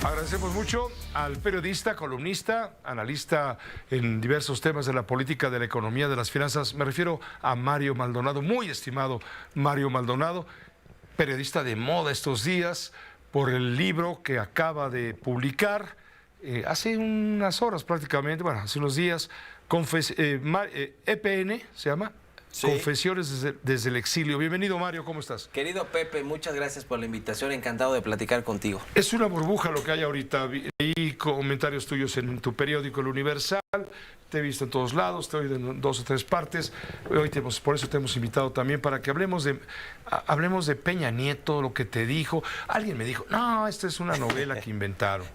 Agradecemos mucho al periodista, columnista, analista en diversos temas de la política, de la economía, de las finanzas. Me refiero a Mario Maldonado, muy estimado Mario Maldonado, periodista de moda estos días, por el libro que acaba de publicar hace unas horas prácticamente, bueno, hace unos días, EPN se llama. Sí. Confesiones desde el exilio. Bienvenido, Mario, ¿cómo estás? Querido Pepe, muchas gracias por la invitación, encantado de platicar contigo. Es una burbuja lo que hay ahorita. Leí comentarios tuyos en tu periódico El Universal, te he visto en todos lados, te he oído en 2 o 3 partes. Hoy por eso te hemos invitado también para que hablemos de Peña Nieto, lo que te dijo. Alguien me dijo, no, esta es una novela que inventaron.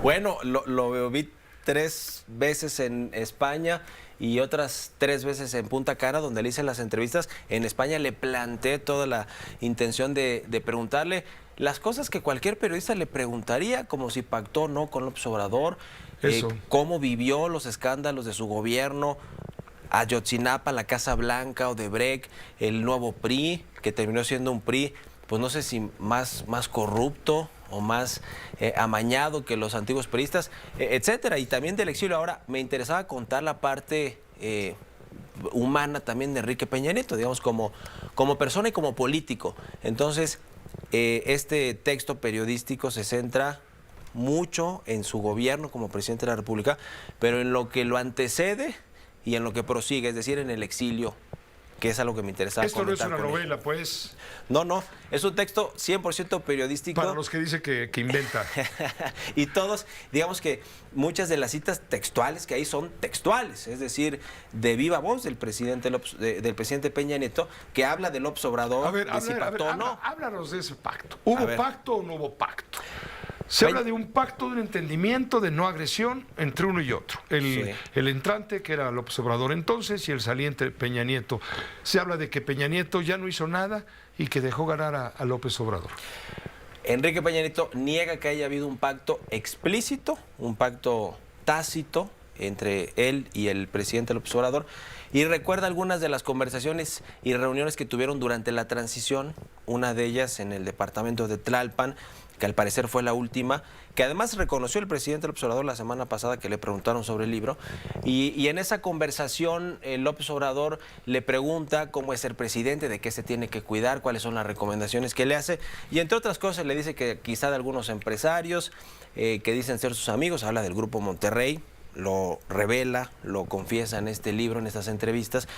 Bueno, lo vi 3 veces en España y otras 3 veces en Punta Cana, donde le hice las entrevistas. En España le planteé toda la intención de preguntarle las cosas que cualquier periodista le preguntaría, como si pactó o no con López Obrador, cómo vivió los escándalos de su gobierno, Ayotzinapa, la Casa Blanca, Odebrecht, el nuevo PRI, que terminó siendo un PRI, pues no sé si más corrupto o más amañado que los antiguos priistas, etcétera, y también del exilio. Ahora, me interesaba contar la parte humana también de Enrique Peña Nieto, digamos, como persona y como político. Entonces, este texto periodístico se centra mucho en su gobierno como presidente de la República, pero en lo que lo antecede y en lo que prosigue, es decir, en el exilio, que es algo que me interesaba comentar. Esto no es una novela, pues. No, es un texto 100% periodístico. Para los que dicen que inventa. Y todos, digamos que muchas de las citas textuales que hay son textuales, es decir, de viva voz del presidente Peña Nieto, que habla de López Obrador, de si pactó o no. Háblanos de ese pacto. ¿Hubo pacto o no hubo pacto? Se habla de un pacto, de un entendimiento de no agresión entre uno y otro. El entrante, que era López Obrador entonces, y el saliente Peña Nieto. Se habla de que Peña Nieto ya no hizo nada y que dejó ganar a López Obrador. Enrique Peña Nieto niega que haya habido un pacto explícito, un pacto tácito entre él y el presidente López Obrador, y recuerda algunas de las conversaciones y reuniones que tuvieron durante la transición, una de ellas en el departamento de Tlalpan, que al parecer fue la última, que además reconoció el presidente López Obrador la semana pasada, que le preguntaron sobre el libro, y en esa conversación López Obrador le pregunta cómo es ser presidente, de qué se tiene que cuidar, cuáles son las recomendaciones que le hace, y entre otras cosas le dice que quizá de algunos empresarios que dicen ser sus amigos, habla del Grupo Monterrey, lo revela, lo confiesa en este libro, en estas entrevistas,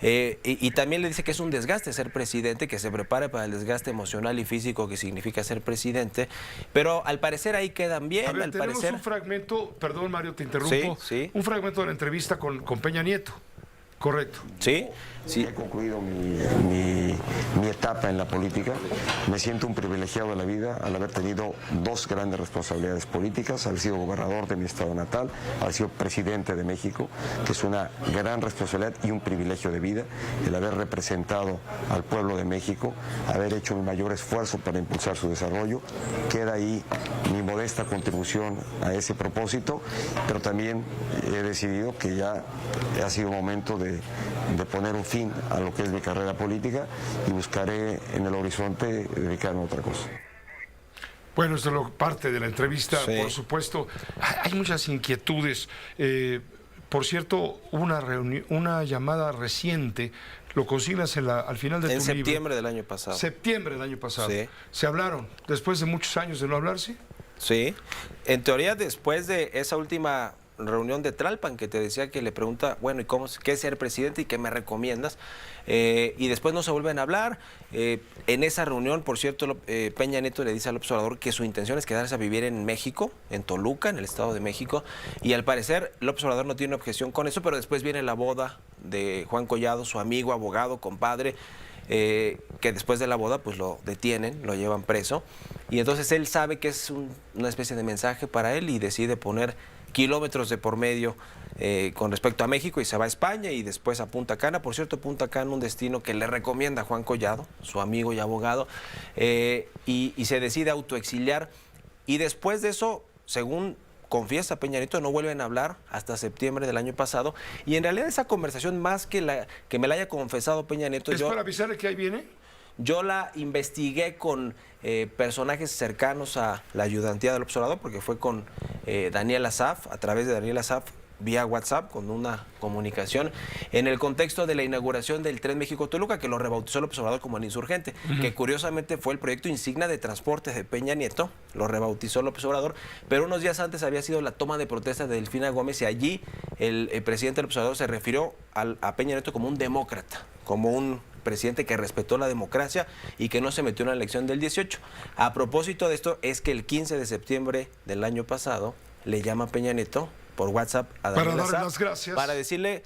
y también le dice que es un desgaste ser presidente, que se prepare para el desgaste emocional y físico que significa ser presidente, pero al parecer ahí quedan bien. A ver, tenemos un fragmento, perdón Mario, te interrumpo, sí. Un fragmento de la entrevista con Peña Nieto. Correcto. Sí. He concluido mi etapa en la política. Me siento un privilegiado de la vida al haber tenido 2 grandes responsabilidades políticas, haber sido gobernador de mi estado natal, haber sido presidente de México, que es una gran responsabilidad y un privilegio de vida, el haber representado al pueblo de México, haber hecho mi mayor esfuerzo para impulsar su desarrollo. Queda ahí mi modesta contribución a ese propósito, pero también he decidido que ya ha sido momento de poner un fin a lo que es mi carrera política y buscaré en el horizonte dedicarme a otra cosa. Bueno, esto es parte de la entrevista, sí. Por supuesto. Hay muchas inquietudes. Por cierto, hubo una llamada reciente, lo consignas al final de tu libro. En septiembre del año pasado. Septiembre del año pasado. Sí. ¿Se hablaron después de muchos años de no hablarse? Sí. En teoría, después de esa última reunión de Tlalpan, que te decía que le pregunta, bueno, ¿y qué es ser presidente y qué me recomiendas? Y después no se vuelven a hablar. En esa reunión, por cierto, Peña Nieto le dice a López Obrador que su intención es quedarse a vivir en México, en Toluca, en el Estado de México, y al parecer López Obrador no tiene objeción con eso, pero después viene la boda de Juan Collado, su amigo, abogado, compadre, que después de la boda pues lo detienen, lo llevan preso, y entonces él sabe que es una especie de mensaje para él y decide poner kilómetros de por medio con respecto a México y se va a España y después a Punta Cana. Por cierto, Punta Cana, un destino que le recomienda a Juan Collado, su amigo y abogado, y se decide autoexiliar. Y después de eso, según confiesa Peña Nieto, no vuelven a hablar hasta septiembre del año pasado. Y en realidad esa conversación, más que me la haya confesado Peña Nieto... ¿Es para avisarle que ahí viene? Yo la investigué con personajes cercanos a la ayudantía del observador, porque fue con Daniel Asaf, a través de Daniel Asaf, vía WhatsApp, con una comunicación, en el contexto de la inauguración del Tren México-Toluca, que lo rebautizó el observador como el Insurgente, que curiosamente fue el proyecto insignia de transportes de Peña Nieto, lo rebautizó el observador, pero unos días antes había sido la toma de protesta de Delfina Gómez, y allí el presidente del observador se refirió a Peña Nieto como un demócrata, como un presidente que respetó la democracia y que no se metió en la elección del 18. A propósito de esto, es que el 15 de septiembre del año pasado le llama Peña Nieto por WhatsApp a Daniel para darle Asaf, las gracias, para decirle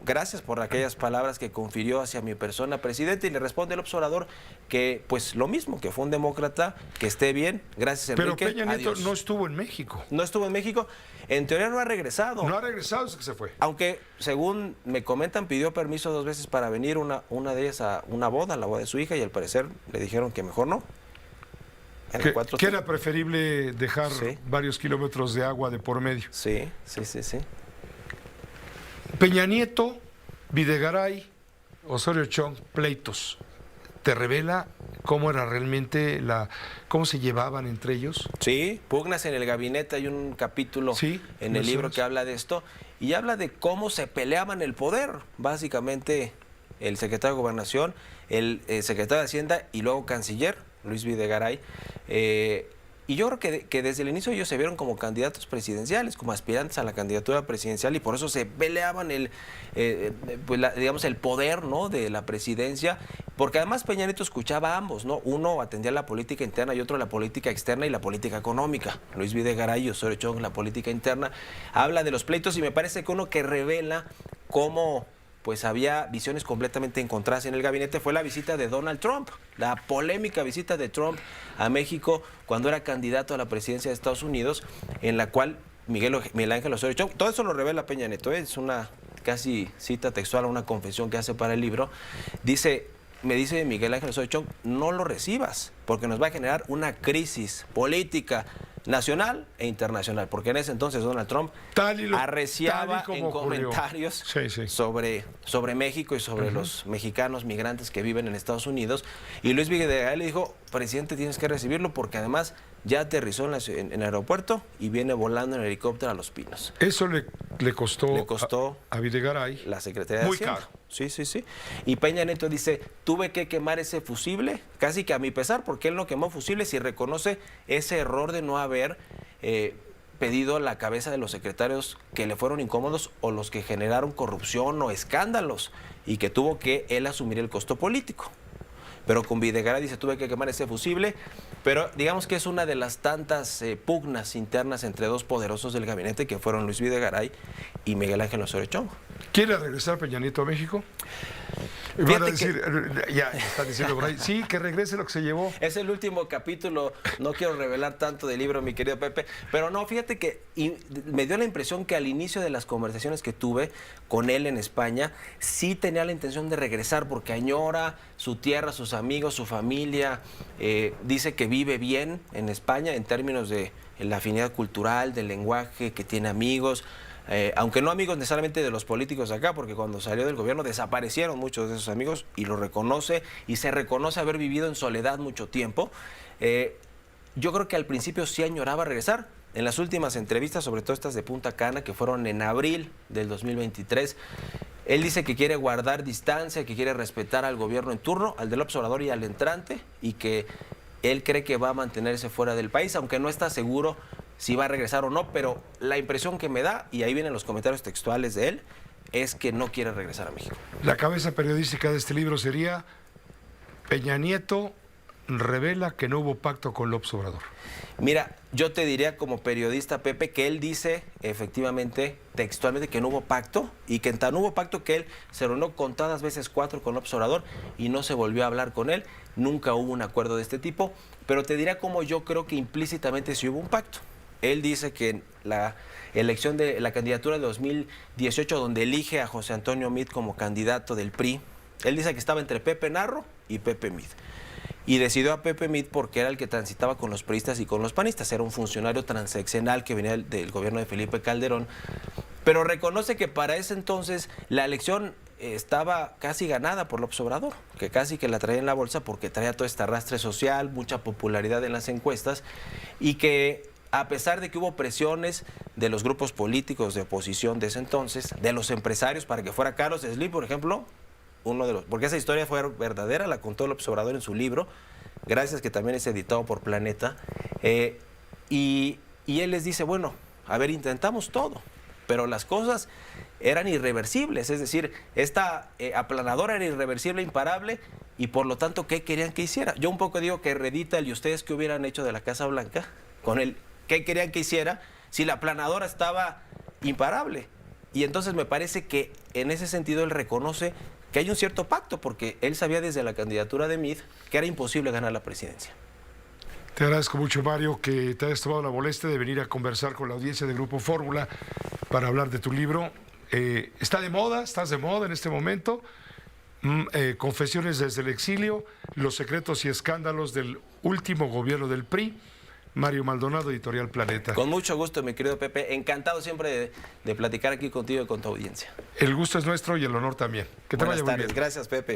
gracias por aquellas palabras que confirió hacia mi persona, presidente, y le responde el observador que pues lo mismo, que fue un demócrata, que esté bien, gracias Enrique. pero Peña Nieto adiós. no estuvo en México. No estuvo en México, en teoría no ha regresado. No ha regresado, es que se fue. Aunque, según me comentan, pidió permiso 2 veces para venir, una de ellas a una boda, la boda de su hija, y al parecer le dijeron que mejor no. Que era preferible dejar varios kilómetros de agua de por medio. Sí. Peña Nieto, Videgaray, Osorio Chong, pleitos. ¿Te revela cómo era realmente cómo se llevaban entre ellos? Sí, pugnas en el gabinete, hay un capítulo en el libro que habla de esto, y habla de cómo se peleaban el poder, básicamente el secretario de Gobernación, el secretario de Hacienda y luego canciller, Luis Videgaray. Y yo creo que desde el inicio ellos se vieron como candidatos presidenciales, como aspirantes a la candidatura presidencial, y por eso se peleaban digamos el poder, ¿no?, de la presidencia, porque además Peña Nieto escuchaba a ambos, ¿no? Uno atendía la política interna y otro la política externa y la política económica. Luis Videgaray y Osorio Chong, la política interna. Habla de los pleitos y me parece que uno que revela cómo pues había visiones completamente encontradas en el gabinete fue la visita de Donald Trump, la polémica visita de Trump a México cuando era candidato a la presidencia de Estados Unidos, en la cual Miguel Ángel Osorio Chong, todo eso lo revela Peña Nieto, es una casi cita textual, una confesión que hace para el libro, me dice Miguel Ángel Osorio Chong, no lo recibas, porque nos va a generar una crisis política nacional e internacional, porque en ese entonces Donald Trump arreciaba en comentarios sobre México y sobre los mexicanos migrantes que viven en Estados Unidos, y Luis Videgaray le dijo, presidente, tienes que recibirlo porque además ya aterrizó en el aeropuerto y viene volando en helicóptero a Los Pinos. Eso le costó a Videgaray la Secretaría de Hacienda. Caro. Sí. Y Peña Nieto dice, tuve que quemar ese fusible, casi que a mi pesar, porque él no quemó fusibles, y reconoce ese error de no haber pedido la cabeza de los secretarios que le fueron incómodos o los que generaron corrupción o escándalos, y que tuvo que él asumir el costo político. Pero con Videgaray dice, tuve que quemar ese fusible, pero digamos que es una de las tantas pugnas internas entre dos poderosos del gabinete que fueron Luis Videgaray y Miguel Ángel Osorio Chong. ¿Quiere regresar Peña Nieto a México? Van a decir, ya están diciendo por ahí, sí, que regrese lo que se llevó. Es el último capítulo, no quiero revelar tanto del libro, mi querido Pepe, pero no, fíjate que me dio la impresión que al inicio de las conversaciones que tuve con él en España, sí tenía la intención de regresar porque añora su tierra, sus amigos, su familia, dice que vive bien en España en términos de la afinidad cultural, del lenguaje, que tiene amigos. Aunque no amigos necesariamente de los políticos de acá, porque cuando salió del gobierno desaparecieron muchos de esos amigos, y lo reconoce y se reconoce haber vivido en soledad mucho tiempo. Yo creo que al principio sí añoraba regresar. En las últimas entrevistas, sobre todo estas de Punta Cana, que fueron en abril del 2023, él dice que quiere guardar distancia, que quiere respetar al gobierno en turno, al del observador y al entrante, y que él cree que va a mantenerse fuera del país, aunque no está seguro si va a regresar o no, pero la impresión que me da, y ahí vienen los comentarios textuales de él, es que no quiere regresar a México. La cabeza periodística de este libro sería: Peña Nieto revela que no hubo pacto con López Obrador. Mira, yo te diría como periodista, Pepe, que él dice efectivamente, textualmente, que no hubo pacto, y que tan hubo pacto que él se reunió contadas veces 4 con López Obrador y no se volvió a hablar con él. Nunca hubo un acuerdo de este tipo, pero te diría como yo creo que implícitamente sí hubo un pacto. Él dice que en la elección de la candidatura de 2018, donde elige a José Antonio Meade como candidato del PRI, él dice que estaba entre Pepe Narro y Pepe Meade. Y decidió a Pepe Meade porque era el que transitaba con los priistas y con los panistas. Era un funcionario transeccional que venía del gobierno de Felipe Calderón. Pero reconoce que para ese entonces la elección estaba casi ganada por López Obrador, que casi que la traía en la bolsa porque traía todo este arrastre social, mucha popularidad en las encuestas, y que a pesar de que hubo presiones de los grupos políticos de oposición de ese entonces, de los empresarios para que fuera Carlos Slim, por ejemplo, porque esa historia fue verdadera, la contó López Obrador en su libro, gracias que también es editado por Planeta, y él les dice, bueno, a ver, intentamos todo, pero las cosas eran irreversibles, es decir, esta aplanadora era irreversible, imparable, y por lo tanto, ¿qué querían que hiciera? Yo un poco digo que redita el y ustedes qué hubieran hecho de la Casa Blanca con el qué querían que hiciera si la aplanadora estaba imparable. Y entonces me parece que en ese sentido él reconoce que hay un cierto pacto, porque él sabía desde la candidatura de Meade que era imposible ganar la presidencia. Te agradezco mucho, Mario, que te hayas tomado la molestia de venir a conversar con la audiencia de Grupo Fórmula para hablar de tu libro. Está de moda, estás de moda en este momento. Confesiones desde el exilio, los secretos y escándalos del último gobierno del PRI. Mario Maldonado, Editorial Planeta. Con mucho gusto, mi querido Pepe. Encantado siempre de platicar aquí contigo y con tu audiencia. El gusto es nuestro y el honor también. Que te vaya muy bien. Buenas tardes. Gracias, Pepe.